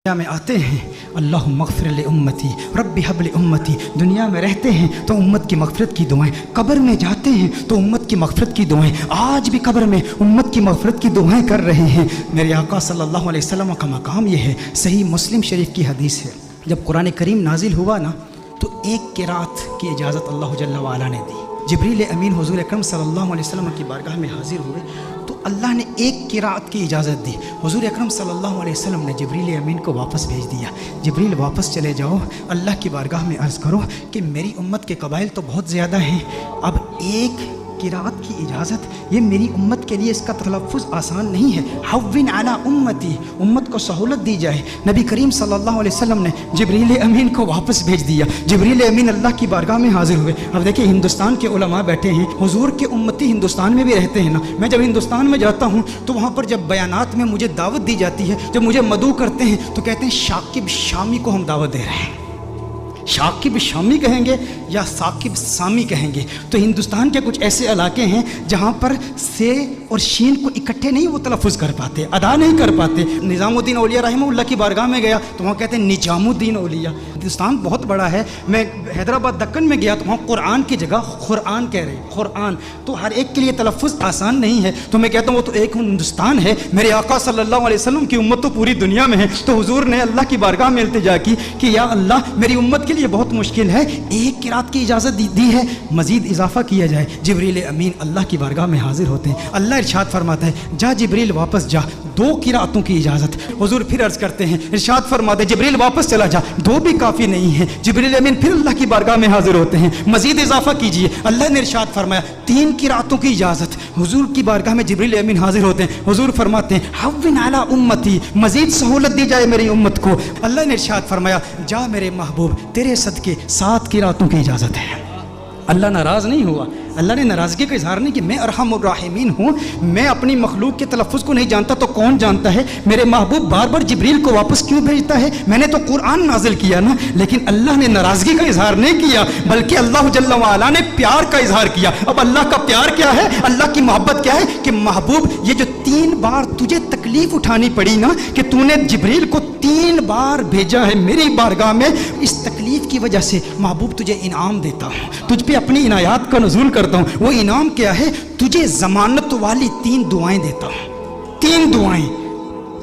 میں آتے ہیں اللہم اغفر لامتی رب حب لامتی، دنیا میں رہتے ہیں تو امت کی مغفرت کی دعائیں، قبر میں جاتے ہیں تو امت کی مغفرت کی دعائیں، آج بھی قبر میں امت کی مغفرت کی دعائیں کر رہے ہیں۔ میرے آقا صلی اللہ علیہ وسلم کا مقام یہ ہے، صحیح مسلم شریف کی حدیث ہے، جب قرآن کریم نازل ہوا نا تو ایک قرات کی اجازت اللہ جل وعلا نے دی۔ جبریل امین حضور اکرم صلی اللہ علیہ وسلم کی بارگاہ میں حاضر ہوئے تو اللہ نے ایک قرات کی اجازت دی۔ حضور اکرم صلی اللہ علیہ وسلم نے جبریل امین کو واپس بھیج دیا، جبریل واپس چلے جاؤ، اللہ کی بارگاہ میں عرض کرو کہ میری امت کے قبائل تو بہت زیادہ ہیں، اب ایک قرات کی اجازت، یہ میری امت کے لیے اس کا تلفظ آسان نہیں ہے، حوّن علی امتی، امت کو سہولت دی جائے۔ نبی کریم صلی اللہ علیہ وسلم نے جبریل امین کو واپس بھیج دیا، جبریل امین اللہ کی بارگاہ میں حاضر ہوئے۔ اب دیکھیں ہندوستان کے علماء بیٹھے ہیں، حضور کے امتی ہندوستان میں بھی رہتے ہیں نا، میں جب ہندوستان میں جاتا ہوں تو وہاں پر جب بیانات میں مجھے دعوت دی جاتی ہے، جب مجھے مدعو کرتے ہیں تو کہتے ہیں شاکب شامی کو ہم دعوت دے رہے ہیں۔ شاکب شامی کہیں گے یا ثاقب سامی کہیں گے؟ تو ہندوستان کے کچھ ایسے علاقے ہیں جہاں پر سے اور شین کو اکٹھے نہیں وہ تلفظ کر پاتے، ادا نہیں کر پاتے۔ نظام الدین اولیاء رحمہ اللہ کی بارگاہ میں گیا تو وہاں کہتے ہیں نجام الدین اولیاء۔ ہندوستان بہت بڑا ہے، میں حیدرآباد دکن میں گیا تو وہاں قرآن کی جگہ قرآن کہہ رہے ہیں، قرآن، تو ہر ایک کے لیے تلفظ آسان نہیں ہے۔ تو میں کہتا ہوں وہ تو ایک ہندوستان ہے، میرے آقا صلی اللہ علیہ وسلم کی امت تو پوری دنیا میں ہے۔ تو حضور نے اللہ کی بارگاہ میں التجا کی کہ یا اللہ میری امت کے لیے بہت مشکل ہے، ایک قرات کی اجازت دی ہے، مزید اضافہ کیا جائے۔ جبریل امین اللہ کی بارگاہ میں حاضر ہوتے ہیں، اللہ ارشاد فرماتا ہے جا جبریل واپس جا، دو قراتوں کی اجازت۔ حضور پھر عرض کرتے ہیں، ارشاد فرماتے ہیں جبریل واپس چلا جا، دو بھی کافی نہیں ہے۔ جبریل امین پھر اللہ کی بارگاہ میں حاضر ہوتے ہیں، مزید اضافہ کیجئے۔ اللہ نے ارشاد فرمایا تین قراتوں کی اجازت۔ حضور کی بارگاہ میں جبریل امین حاضر ہوتے ہیں، حضور فرماتے ہیں حوّن علی امتی، مزید سہولت دی جائے میری امت کو۔ اللہ نے ارشاد فرمایا جا میرے محبوب تیرے صدقے 7 قراتوں کی اجازت ہے۔ اللہ ناراض نہیں ہوا، اللہ نے ناراضگی کا اظہار نہیں کہ میں ارحم الراحمین ہوں، میں اپنی مخلوق کے تلفظ کو نہیں جانتا تو کون جانتا ہے؟ میرے محبوب بار بار جبریل کو واپس کیوں بھیجتا ہے؟ میں نے تو قرآن نازل کیا نا، لیکن اللہ نے ناراضگی کا اظہار نہیں کیا، بلکہ اللہ جل وعلا نے پیار کا اظہار کیا۔ اب اللہ کا پیار کیا ہے، اللہ کی محبت کیا ہے کہ محبوب یہ جو 3 بار تجھے تکلیف اٹھانی پڑی نا کہ تو نے جبریل کو 3 بار بھیجا ہے میری بارگاہ میں، اس تکلیف کی وجہ سے محبوب تجھے انعام دیتا ہوں، تجھ پہ اپنی عنایات کا نزول کرتا ہوں۔ وہ انعام کیا ہے؟ تجھے ضمانت والی 3 دعائیں دیتا ہوں، 3 دعائیں۔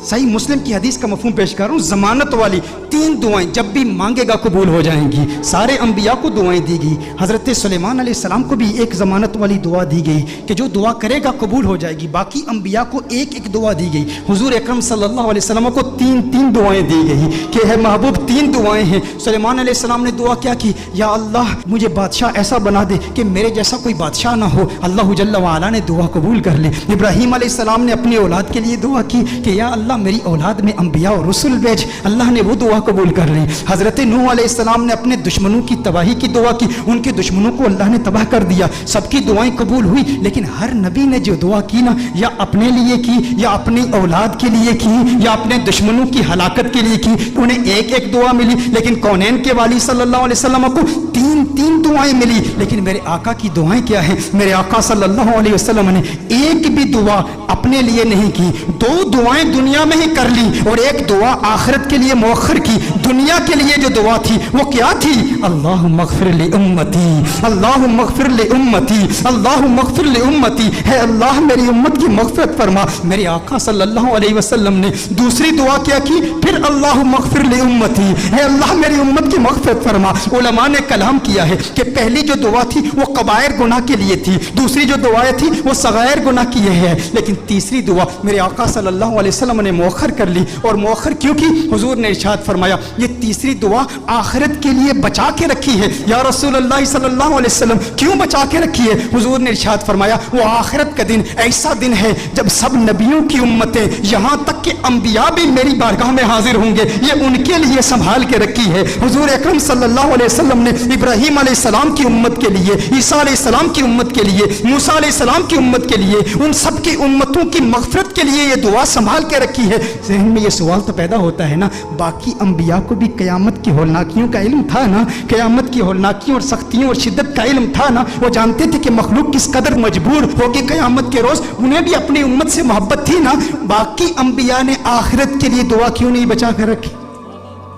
صحیح مسلم کی حدیث کا مفہوم پیش کر رہا ہوں، ضمانت والی 3 دعائیں، جب بھی مانگے گا قبول ہو جائیں گی۔ سارے انبیاء کو دعائیں دی گئی، حضرت سلیمان علیہ السلام کو بھی ایک ضمانت والی دعا دی گئی کہ جو دعا کرے گا قبول ہو جائے گی، باقی انبیاء کو ایک ایک دعا دی گئی۔ حضور اکرم صلی اللہ علیہ وسلم کو 3 دعائیں دی گئی کہ ہے محبوب 3 دعائیں ہیں۔ سلیمان علیہ السلام نے دعا کیا کی؟ یا اللہ مجھے بادشاہ ایسا بنا دے کہ میرے جیسا کوئی بادشاہ نہ ہو۔ اللہ جل وعلا نے دعا قبول کر لی۔ ابراہیم علیہ السلام نے اپنی اولاد کے لیے دعا کی کہ یا اللہ میری اولاد میں انبیاء اور رسول بھیج، اللہ نے وہ دعا قبول کر لی۔ حضرت نوح علیہ السلام نے اپنے دشمنوں کی تباہی کی دعا کی، ان کے دشمنوں کو اللہ نے تباہ کر دیا، سب کی دعائیں قبول ہوئی، لیکن ہر نبی نے جو دعا کی نا، یا اپنے لیے کی یا اپنی اولاد کے لیے کی یا اپنے دشمنوں کی ہلاکت کے لیے کی، انہیں ایک ایک دعا ملی، لیکن کونین کے والی صلی اللہ علیہ وسلم کو 3 دعائیں ملی۔ لیکن میرے آقا کی دعائیں کیا ہیں؟ میرے آقا صلی اللہ علیہ وسلم نے ایک بھی دعا اپنے لیے نہیں کی، 2 دعائیں دنیا میں ہی کر لی اور ایک دعا آخرت کے لیے مؤخر کی۔ دنیا کے لیے جو دعا تھی وہ کیا تھی؟ اللہم اغفر لامتی، اللہم اغفر لامتی، اللہم اغفر لامتی، ہے اللہ میری امت کی مغفرت فرما۔ میرے آقا صلی اللہ علیہ وسلم نے دوسری دعا کیا کی؟ پھر اللہم اغفر لامتی، ہے اللہ میری امت کی مغفرت فرما۔ علماء نے کلام کیا ہے کہ پہلی جو دعا تھی وہ کبائر گناہ کے لیے تھی، دوسری جو دعائیں تھی وہ صغائر گناہ کی ہے، لیکن تیسری دعا میرے آقا صلی اللہ علیہ وسلم نے مؤخر کر لی۔ اور مؤخر کیوں کی؟ حضور نے ارشاد فرمایا یہ تیسری دعا آخرت کے لیے بچا کے رکھی ہے۔ یا رسول اللہ صلی اللہ علیہ وسلم کیوں بچا کے رکھی ہے؟ حضور نے ارشاد فرمایا وہ آخرت کا دن ایسا دن ہے جب سب نبیوں کی امتیں یہاں تک کہ انبیاء بھی میری بارگاہ میں حاضر ہوں گے، یہ ان کے لیے سنبھال کے رکھی ہے۔ حضور اکرم صلی اللہ علیہ وسلم نے ابراہیم علیہ السلام کی امت کے لیے، عیسیٰ علیہ السلام کی امت کے لیے، موسیٰ علیہ السلام کی امت کے لیے، ان سب کی امتوں کی مغفرت کے لیے یہ دعا سنبھال کے رکھی ہے۔ ذہن میں یہ سوال تو پیدا ہوتا ہے نا، باقی انبیاء کو بھی قیامت کی ہولناکیوں کا علم تھا نا، قیامت کی ہولناکیوں اور سختیوں اور شدت کا علم تھا نا، وہ جانتے تھے کہ مخلوق کس قدر مجبور ہوگی قیامت کے روز، انہیں بھی اپنی امت سے محبت تھی نا۔ باقی انبیاء نے آخرت کے لیے دعا کیوں نہیں بچا کر رکھی؟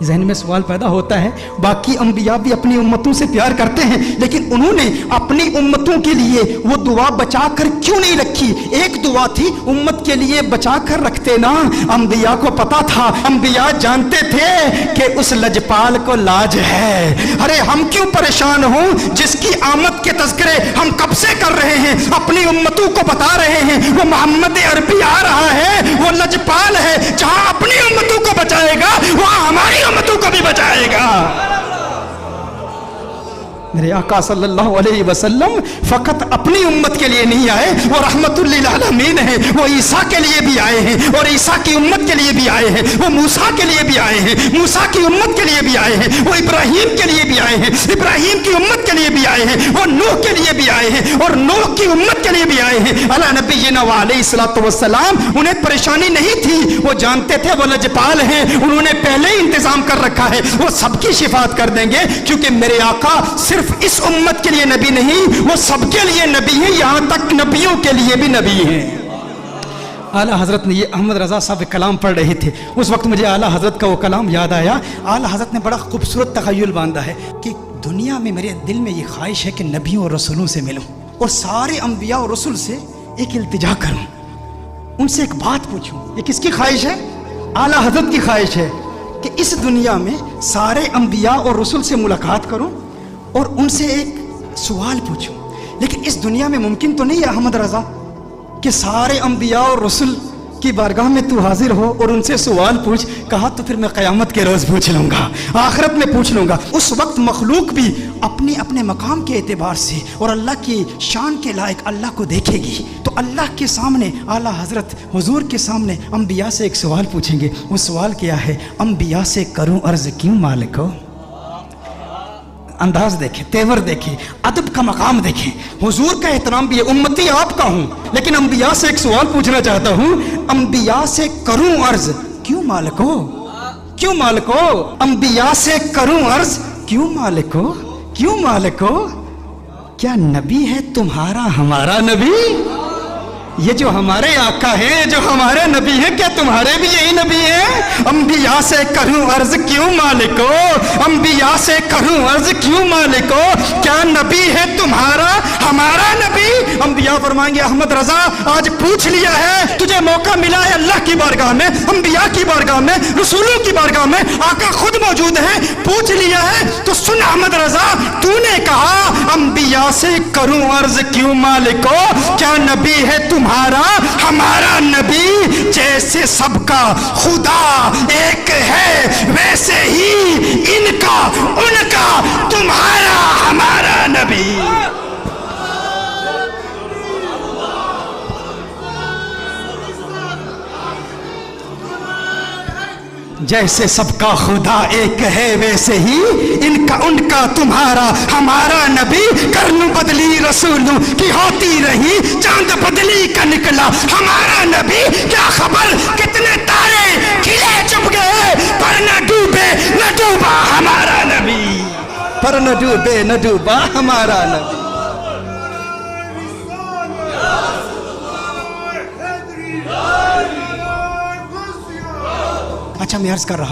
ذہن میں سوال پیدا ہوتا ہے، باقی انبیاء بھی اپنی امتوں سے پیار کرتے ہیں، لیکن انہوں نے اپنی امتوں کے لیے وہ دعا بچا کر کیوں نہیں رکھی؟ ایک دعا تھی امت کے لیے بچا کر رکھتے نا۔ انبیاء کو پتا تھا، انبیاء جانتے تھے کہ اس لجپال کو لاج ہے۔ ارے ہم کیوں پریشان ہوں جس کی آمد کے تذکرے ہم کب سے کر رہے ہیں، اپنی امتوں کو بتا رہے ہیں وہ محمد عربی آ رہا ہے، وہ لجپال ہے، جہاں اپنی امتوں کو بچائے گا وہاں ہماری امتوں کو بھی بچائے گا۔ میرے آقا صلی اللہ علیہ وسلم فقط اپنی امت کے لیے نہیں آئے، وہ رحمت للعالمین ہیں، وہ عیسیٰ کے لیے بھی آئے ہیں اور عیسیٰ کی امت کے لیے بھی آئے ہیں، وہ موسیٰ کے لیے بھی آئے ہیں، موسیٰ کی امت کے لیے بھی آئے ہیں، وہ ابراہیم کے لیے بھی آئے ہیں، ابراہیم کی امت کے لیے بھی آئے ہیں، وہ نوح کے لیے بھی آئے ہیں اور نوح کی امت کے لیے بھی آئے ہیں۔ علی نبینا وعلیہ الصلوۃ والسلام، انہیں پریشانی نہیں تھی، وہ جانتے تھے وہ لجپال ہیں، انہوں نے پہلے ہی انتظام کر رکھا ہے، وہ سب کی شفاعت کر دیں گے، کیونکہ میرے آقا صرف اس امت کے لیے نبی نہیں، وہ سب کے لیے نبی ہیں، یہاں تک نبیوں کے لیے بھی نبی ہیں۔ اعلیٰ حضرت نے یہ احمد رضا صاحب کلام پڑھ رہے تھے، اس وقت مجھے اعلیٰ حضرت کا وہ کلام یاد آیا۔ اعلیٰ حضرت نے بڑا خوبصورت تخیل باندھا ہے کہ دنیا میں میرے دل میں یہ خواہش ہے کہ نبیوں اور رسولوں سے ملوں اور سارے انبیاء اور رسول سے ایک التجا کروں، ان سے ایک بات پوچھوں۔ یہ کس کی خواہش ہے؟ اعلیٰ حضرت کی خواہش ہے کہ اس دنیا میں سارے انبیاء اور رسول سے ملاقات کروں اور ان سے ایک سوال پوچھوں۔ لیکن اس دنیا میں ممکن تو نہیں ہے احمد رضا کہ سارے انبیاء اور رسول کی بارگاہ میں تو حاضر ہو اور ان سے سوال پوچھ۔ کہا تو پھر میں قیامت کے روز پوچھ لوں گا، آخرت میں پوچھ لوں گا۔ اس وقت مخلوق بھی اپنے اپنے مقام کے اعتبار سے اور اللہ کی شان کے لائق اللہ کو دیکھے گی، تو اللہ کے سامنے اعلیٰ حضرت حضور کے سامنے انبیاء سے ایک سوال پوچھیں گے۔ وہ سوال کیا ہے؟ انبیاء سے کروں عرض کیوں مالک ہو؟ انداز دیکھیں، تیور دیکھیں، ادب کا مقام دیکھیں، حضور کا احترام بھی ہے۔ امتی آپ کا ہوں لیکن انبیاء سے ایک سوال پوچھنا چاہتا ہوں، انبیاء سے کروں عرض کیوں مالک ہو؟ کیوں مالک ہو؟ انبیاء سے کروں عرض کیوں مالک ہو؟ کیوں مالک ہو؟ کیا نبی ہے تمہارا ہمارا نبی؟ یہ جو ہمارے آقا ہیں، جو ہمارے نبی ہیں، کیا تمہارے بھی یہی نبی ہیں؟ انبیاء سے کروں عرض کیوں مالک ہو؟ انبیاء سے کروں عرض کیوں مالک ہو؟ کیا نبی ہے تمہارا ہمارا نبی؟ انبیاء فرمائیں گے احمد رضا آج پوچھ لیا ہے، تجھے موقع ملا ہے اللہ کی بارگاہ میں، انبیاء کی بارگاہ میں، رسولوں کی بارگاہ میں، آقا خود موجود ہیں، پوچھ لیا ہے تو سن احمد رضا، تو نے کہا انبیاء سے کروں عرض کیوں مالک ہو؟ کیا نبی ہے تمہارا ہمارا نبی؟ جیسے سب کا خدا ایک ہے ویسے ہی ان کا ان کا تمہارا ہمارا نبی۔ جیسے سب کا خدا ایک ہے ویسے ہی ان کا ان کا تمہارا ہمارا نبی۔ کرن بدلی رسولوں کی ہوتی رہی، چاند بدلی کا نکلا ہمارا نبی۔ کیا خبر کتنے تارے کھلے چپ گئے، پر نہ ڈوبے نہ ڈوبا ہمارا نبی، پر نہ ڈوبے نہ ڈوبا ہمارا نبی۔ اچھا میں عرض کر رہا